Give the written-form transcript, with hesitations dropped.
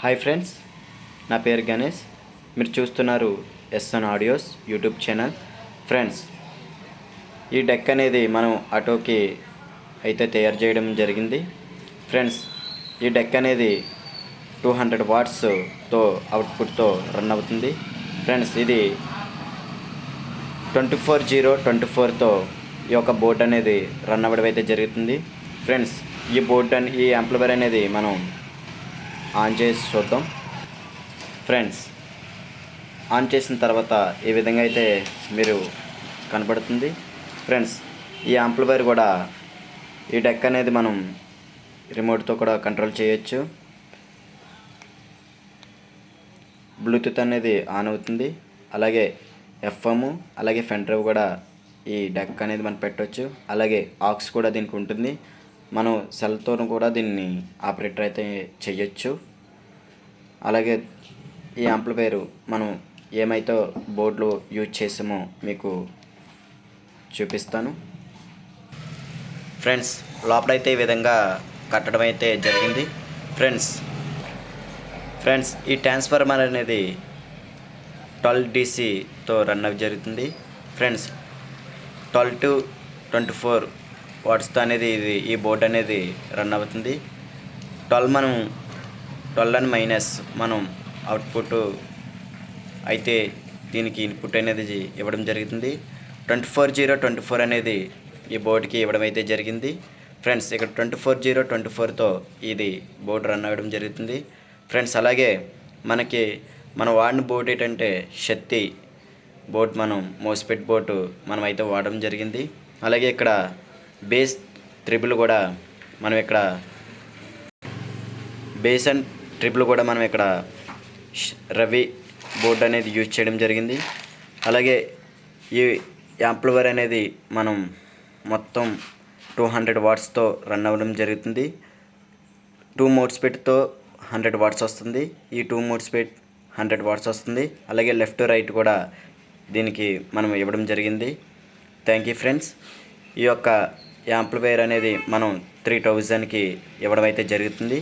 Hi friends, నా పేరు గణేష్. మీరు చూస్తున్నారు SN audios YouTube channel. Friends, ఈ డెక్ అనేది మనం ఆటోకి అయితే తయారు చేయడం జరిగింది. ఫ్రెండ్స్, ఈ డెక్ అనేది 200 వాట్స్తో అవుట్పుట్తో రన్ అవుతుంది. ఫ్రెండ్స్, ఇది 24/0/24తో ఈ యొక్క బోర్డు అనేది రన్ అవ్వడం అయితే జరుగుతుంది. ఫ్రెండ్స్, ఈ యాంప్లిఫైర్ అనేది మనం ఆన్ చేసి చూద్దాం. ఫ్రెండ్స్, ఆన్ చేసిన తర్వాత ఈ విధంగా అయితే మీరు కనబడుతుంది. ఫ్రెండ్స్, ఈ యాంప్లిఫైర్ కూడా ఈ డెక్ అనేది మనం రిమోట్తో కూడా కంట్రోల్ చేయొచ్చు. బ్లూటూత్ అనేది ఆన్ అవుతుంది. అలాగే ఎఫ్ఎం, అలాగే పెన్ డ్రైవ్ కూడా ఈ డెక్ అనేది మనం పెట్టవచ్చు. అలాగే ఆక్స్ కూడా దీనికి ఉంటుంది. మనం సెల్తో కూడా దీన్ని ఆపరేటర్ అయితే చేయొచ్చు. అలాగే ఈ యాంప్లిఫైర్ మనం ఏమైతే బోర్డులో యూజ్ చేసామో మీకు చూపిస్తాను. ఫ్రెండ్స్, లోపలైతే ఈ విధంగా కట్టడం అయితే జరిగింది. ఫ్రెండ్స్, ఈ ట్రాన్స్ఫార్మర్ అనేది 12 DCతో రన్ అవి జరుగుతుంది. ఫ్రెండ్స్, 12 to 24 వాట్స్తో అనేది ఈ బోర్డు అనేది రన్ అవుతుంది. 12 అండ్ మైనస్ మనం అవుట్పుట్ అయితే దీనికి ఇన్పుట్ అనేది ఇవ్వడం జరుగుతుంది. 24/0/24 అనేది ఈ బోర్డుకి ఇవ్వడం అయితే జరిగింది. ఫ్రెండ్స్, ఇక్కడ 24/0/24తో ఇది బోర్డు రన్ అవ్వడం జరుగుతుంది. ఫ్రెండ్స్, అలాగే మనం వాడిన బోర్డు ఏంటంటే శక్తి బోర్డు, మనం మోస్ఫెట్ బోర్డు మనం అయితే వాడడం జరిగింది. అలాగే ఇక్కడ బేస్ ట్రిబుల్ కూడా మనం ఇక్కడ బేస్ అండ్ ట్రిబుల్ కూడా మనం ఇక్కడ రవి బోర్డు అనేది యూజ్ చేయడం జరిగింది. అలాగే ఈ యాంప్లిఫైర్ అనేది మనం మొత్తం 200 వాట్స్తో రన్ అవ్వడం జరుగుతుంది. 2 మోడ్స్ఫెట్తో 100 వాట్స్ వస్తుంది. ఈ 2 మోడ్స్ఫెట్ 100 వాట్స్ వస్తుంది. అలాగే లెఫ్ట్ రైట్ కూడా దీనికి మనం ఇవ్వడం జరిగింది. Thank you friends. ఈ యొక్క యాంప్లిఫైర్ అనేది మనం 3000కి ఇవ్వడం అయితే జరుగుతుంది.